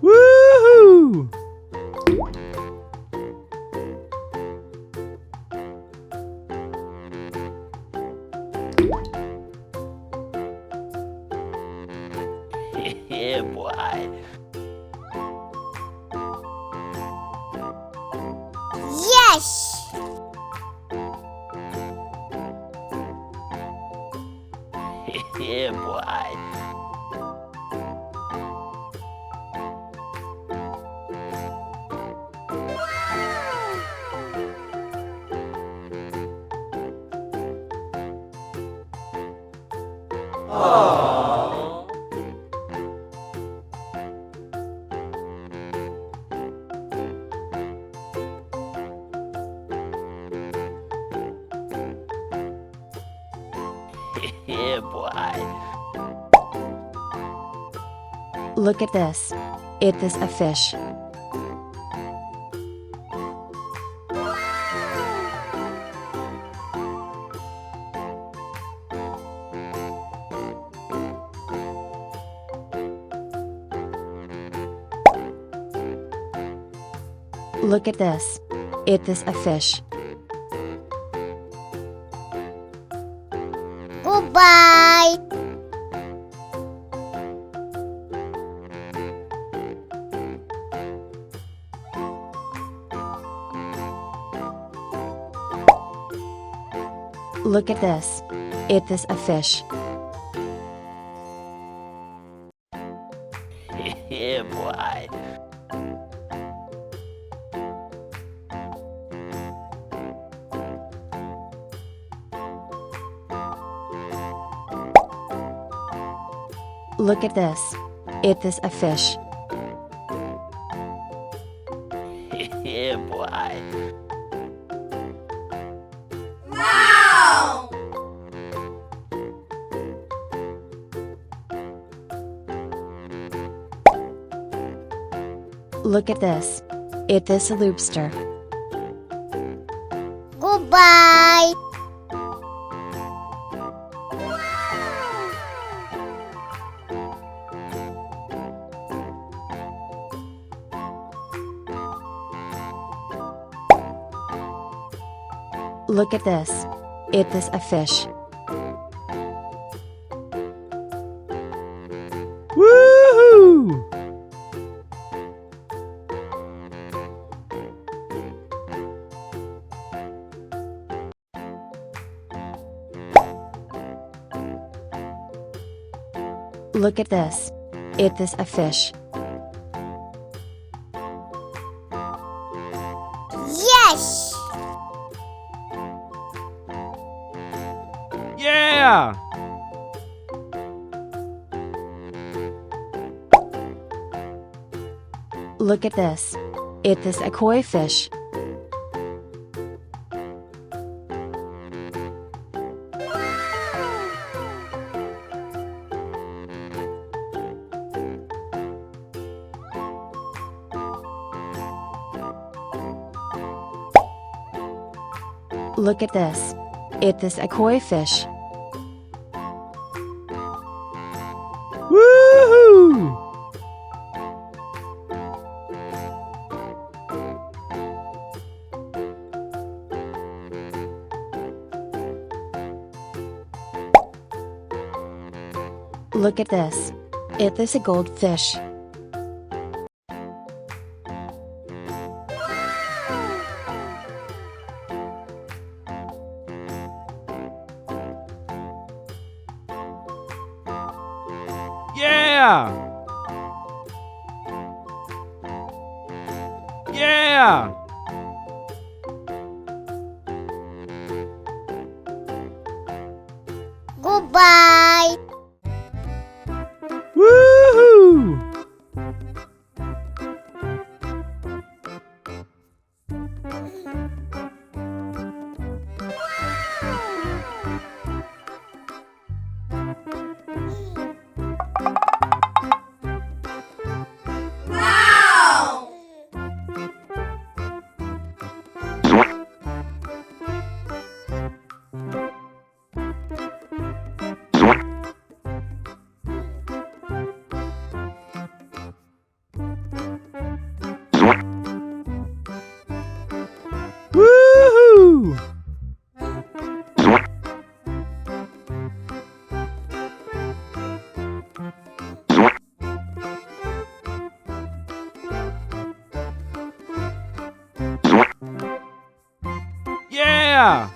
Woohoo! Yeah, boy. Yes! Yeah, boy. Yeah, boy. Look at this. It is a fish. Look at this. It is a fish. Goodbye! Look at this. It is a fish. Yeah, boy. Look at this. It is a fish. Yeah, boy. Wow! Look at this. It is a lobster. Goodbye! Look at this. It is a fish. Woohoo! Look at this. It is a fish. Yes! Yeah! Look at this. It is a koi fish. Look at this. It is a koi fish. Woohoo! Look at this. It is a goldfish. Yeah! Yeah! Goodbye! Woohoo! Yeah.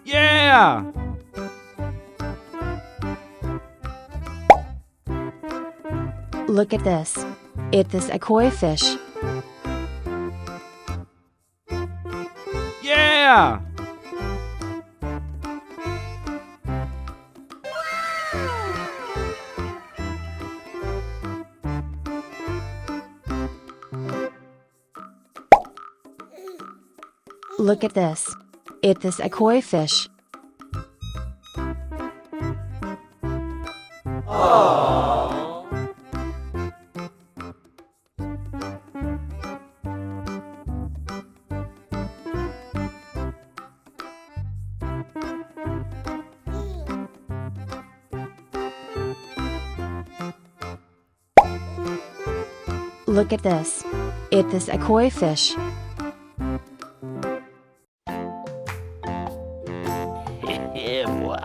Yeah. Look at this. It is a koi fish. Yeah. Look at this. It is a koi fish. Look at this. It is a koi fish. Yeah, boy.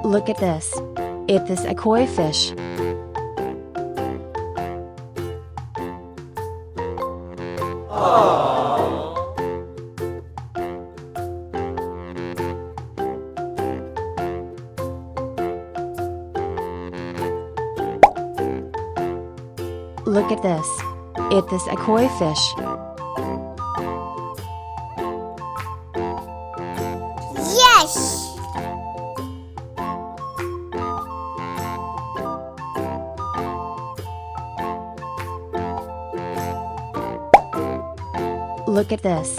Look at this. It is a koi fish. Look at this. It is a koi fish. Yes. Look at this.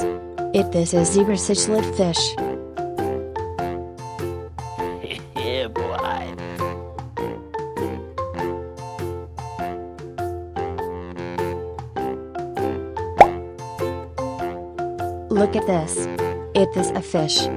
It is a zebra cichlid fish. Yeah, boy. Look at this. It is a fish.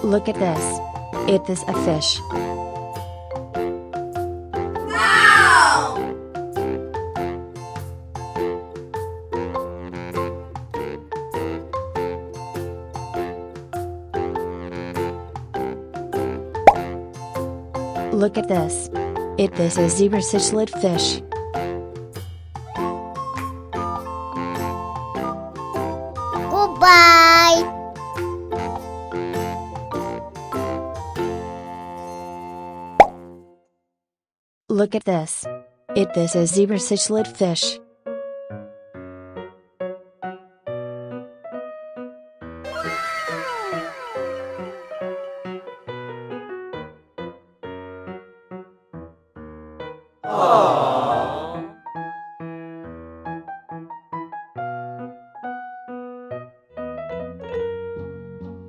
Look at this. It is a fish. Look at this. It is a zebra cichlid fish. Goodbye. Look at this. It is a zebra cichlid fish.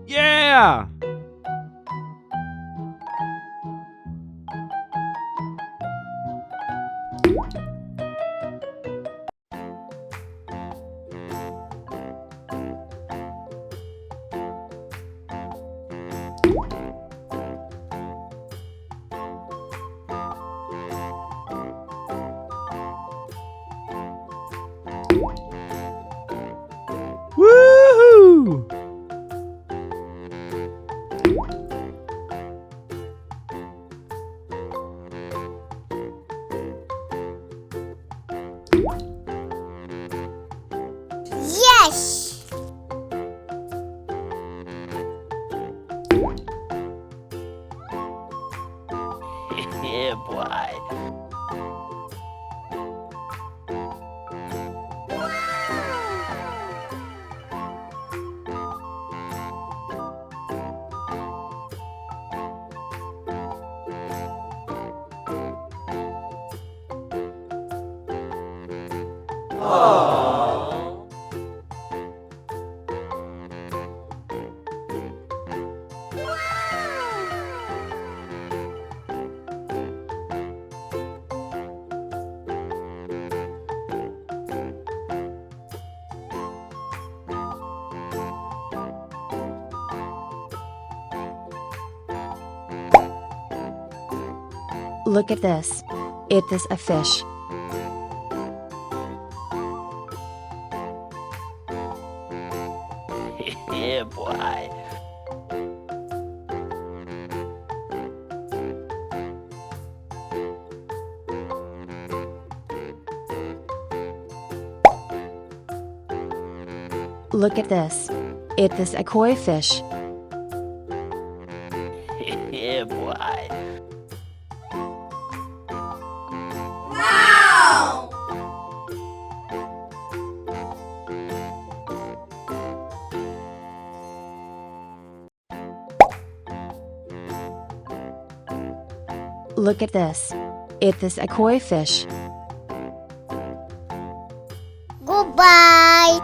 Yeah. Woohoo! Yes. Yeah, boy. Look at this. It is a fish. Yeah, boy. Look at this. It is a koi fish. Yeah, boy. Look at this. It is a koi fish. Goodbye.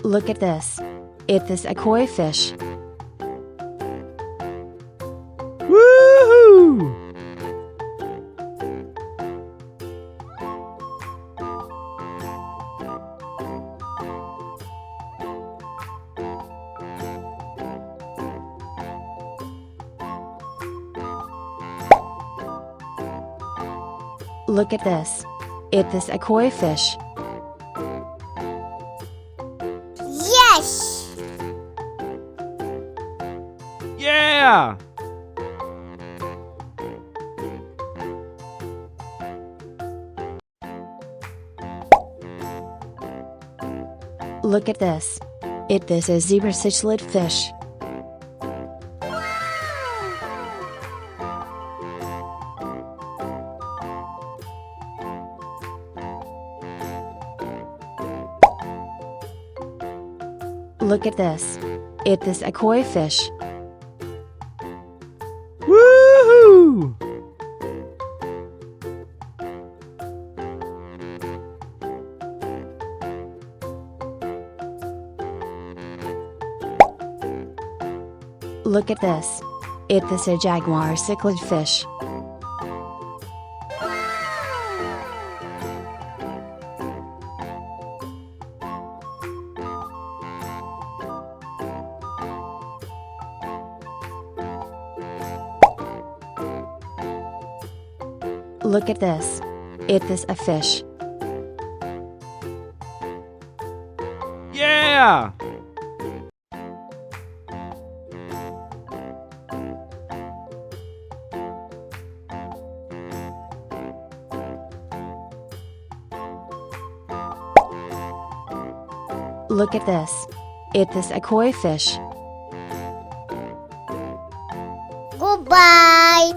Look at this. It is a koi fish. Woohoo! Look at this. It is a koi fish. Yes. Yeah! Look at this. It is a zebra cichlid fish. Look at this. It is a koi fish. Woohoo! Look at this. It is a jaguar cichlid fish. Look at this. It is a fish. Yeah! Look at this. It is a koi fish. Goodbye.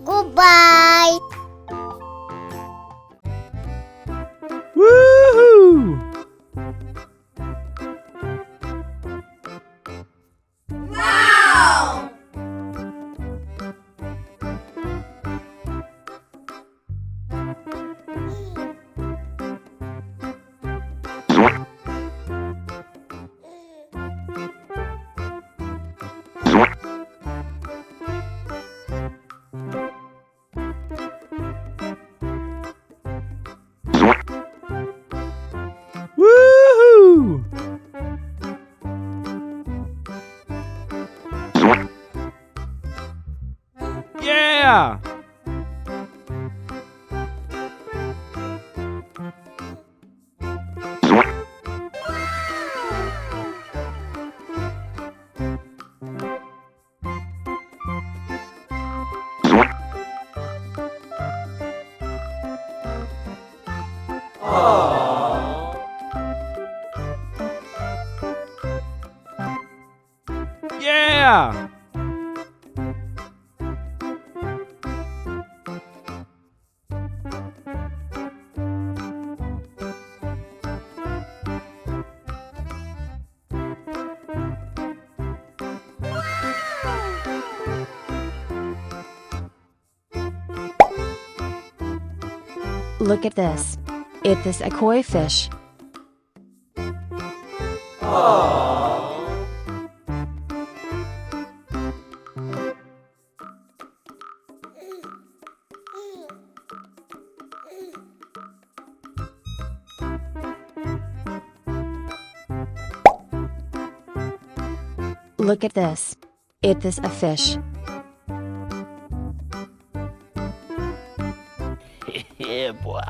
Goodbye. Woohoo! Woohoo! Yeah! Yeah! Look at this. It's this aquarium fish. Look at this. It's this a fish. Yeah, boy.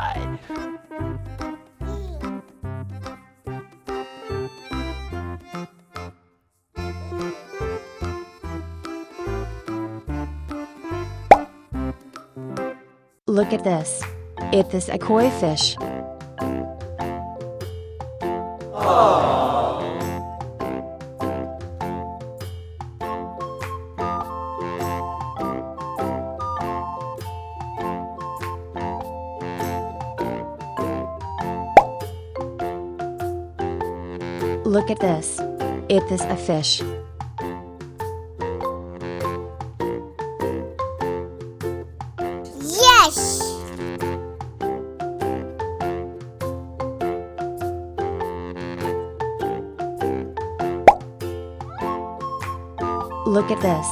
Look at this. It's this aquarium fish. Look at this. It's this a fish. Yes. Look at this.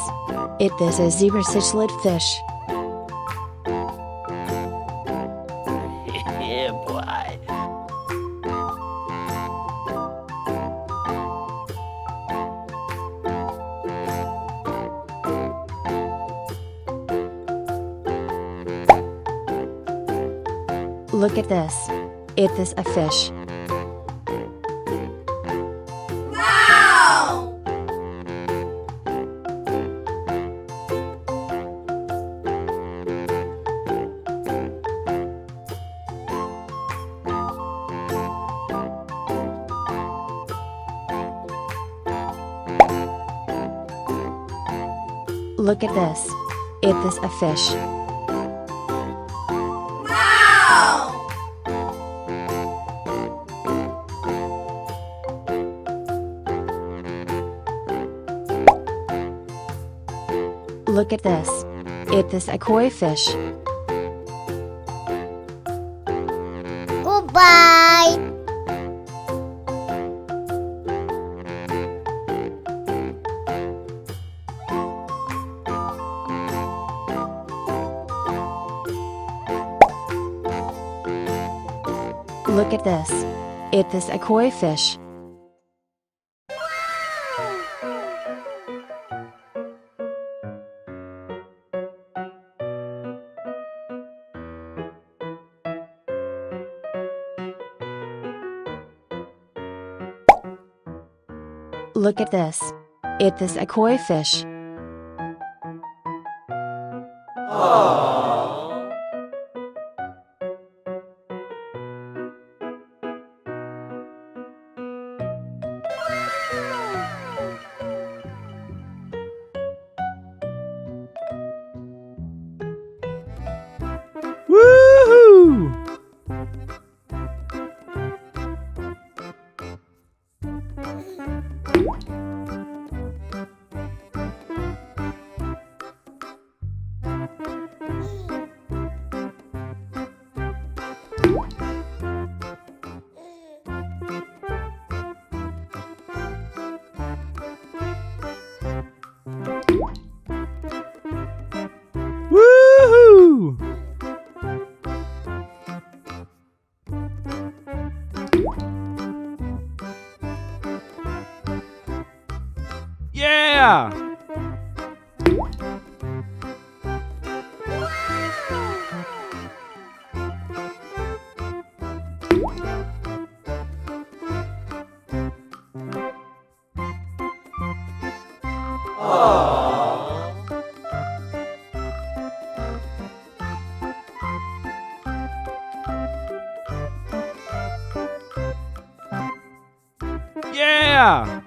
It this a zebra cichlid fish. Yeah, boy. Look at this. It's this a fish. Look at this. It's this a fish. Look at this. It's this aquarium fish. Goodbye. Look at this. It's this aquarium fish. Look at this. It's this aquarium fish. Woohoo! Woohoo! Yeah! Yeah!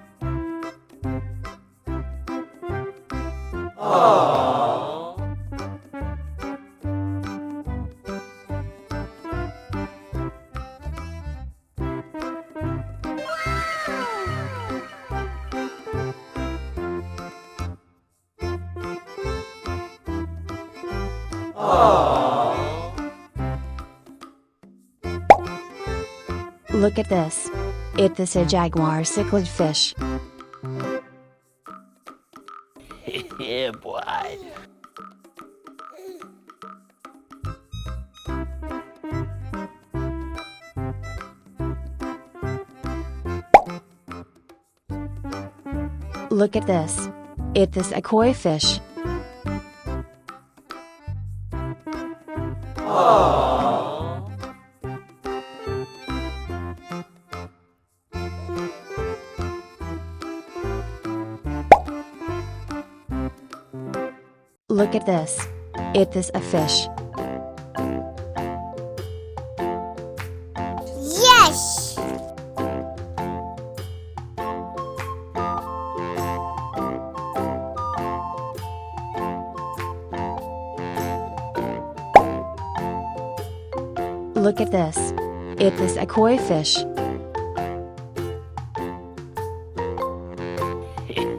Look at this. It is a jaguar cichlid fish. Yeah, boy. Look at this. It is a koi fish. Look at this. It is a fish. Yes! Look at this. It is a koi fish.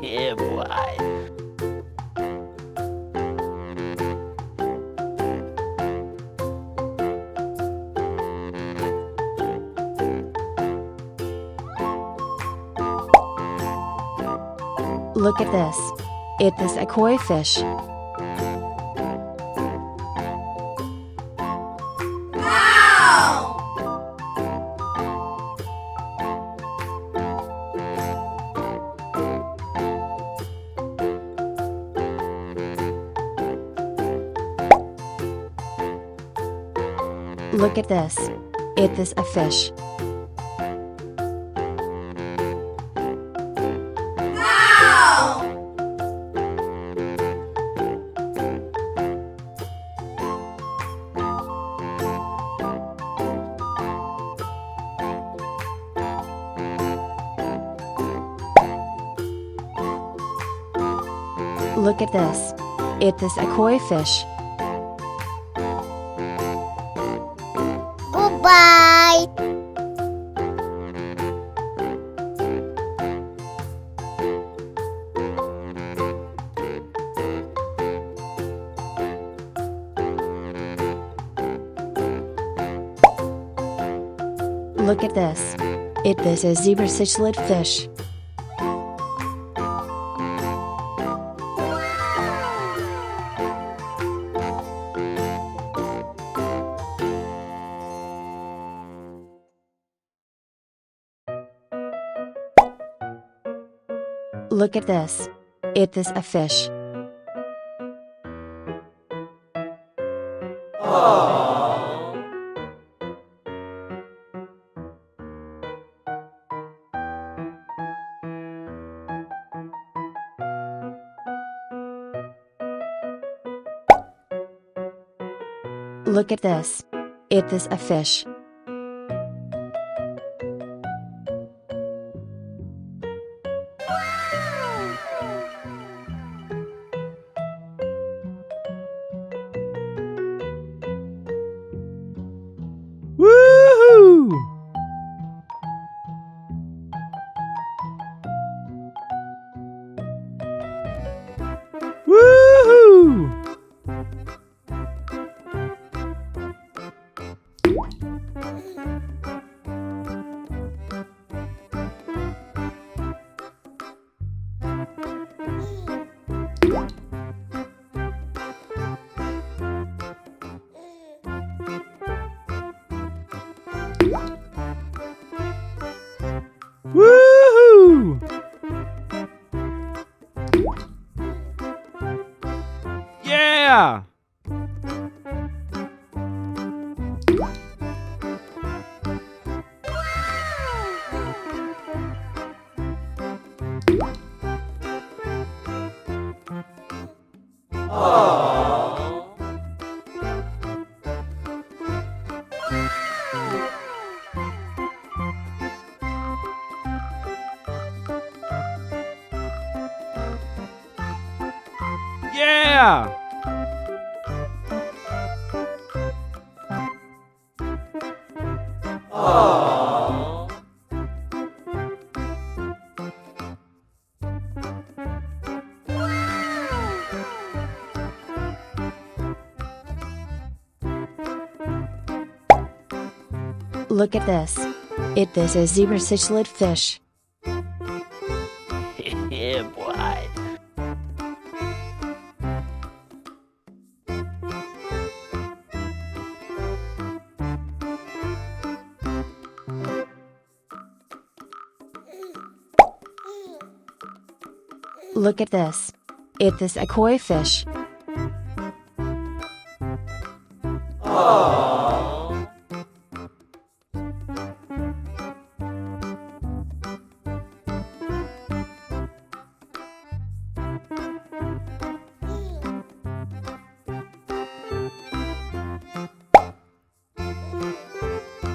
Yeah, boy. Look at this. It is a koi fish. Look at this. It is a fish. Look at this. It is a koi fish. Goodbye! Look at this. It is a zebra cichlid fish. Look at this. It is a fish. Look at this. It is a fish. Woohoo! Woohoo! Woohoo! Yeah! Yeah! Look at this. It this is zebra cichlid fish. Yeah, boy. Look at this. It this a koi fish.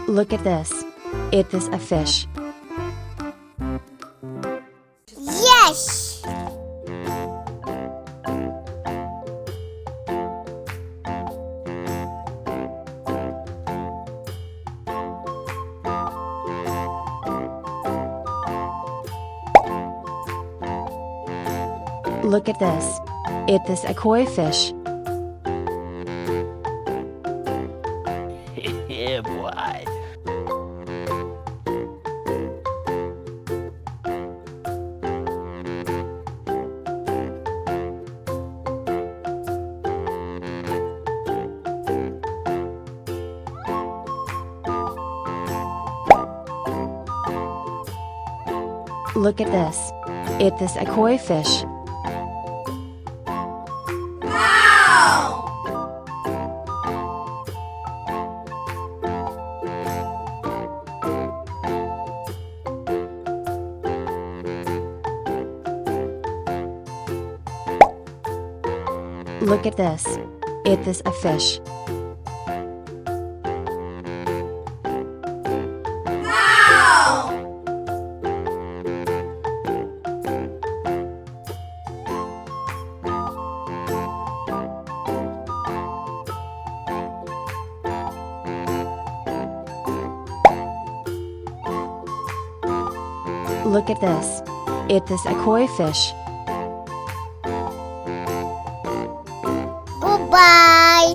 Look at this. It this a fish. Yes. Look at this. It this a koi fish. Yeah, boy. Look at this. It this a koi fish. Look at this. It this a fish. Look at this. It this a koi fish. Goodbye.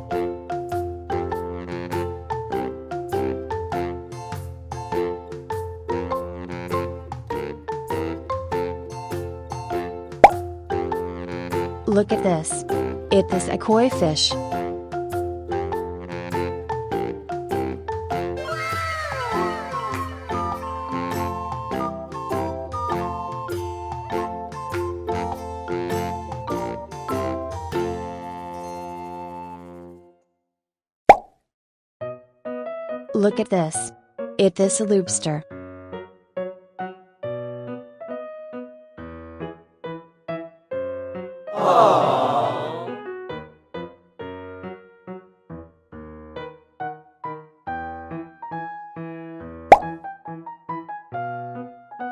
Look at this. It this a koi fish. Look at this. It this a lobster.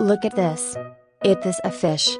Look at this. It this a fish.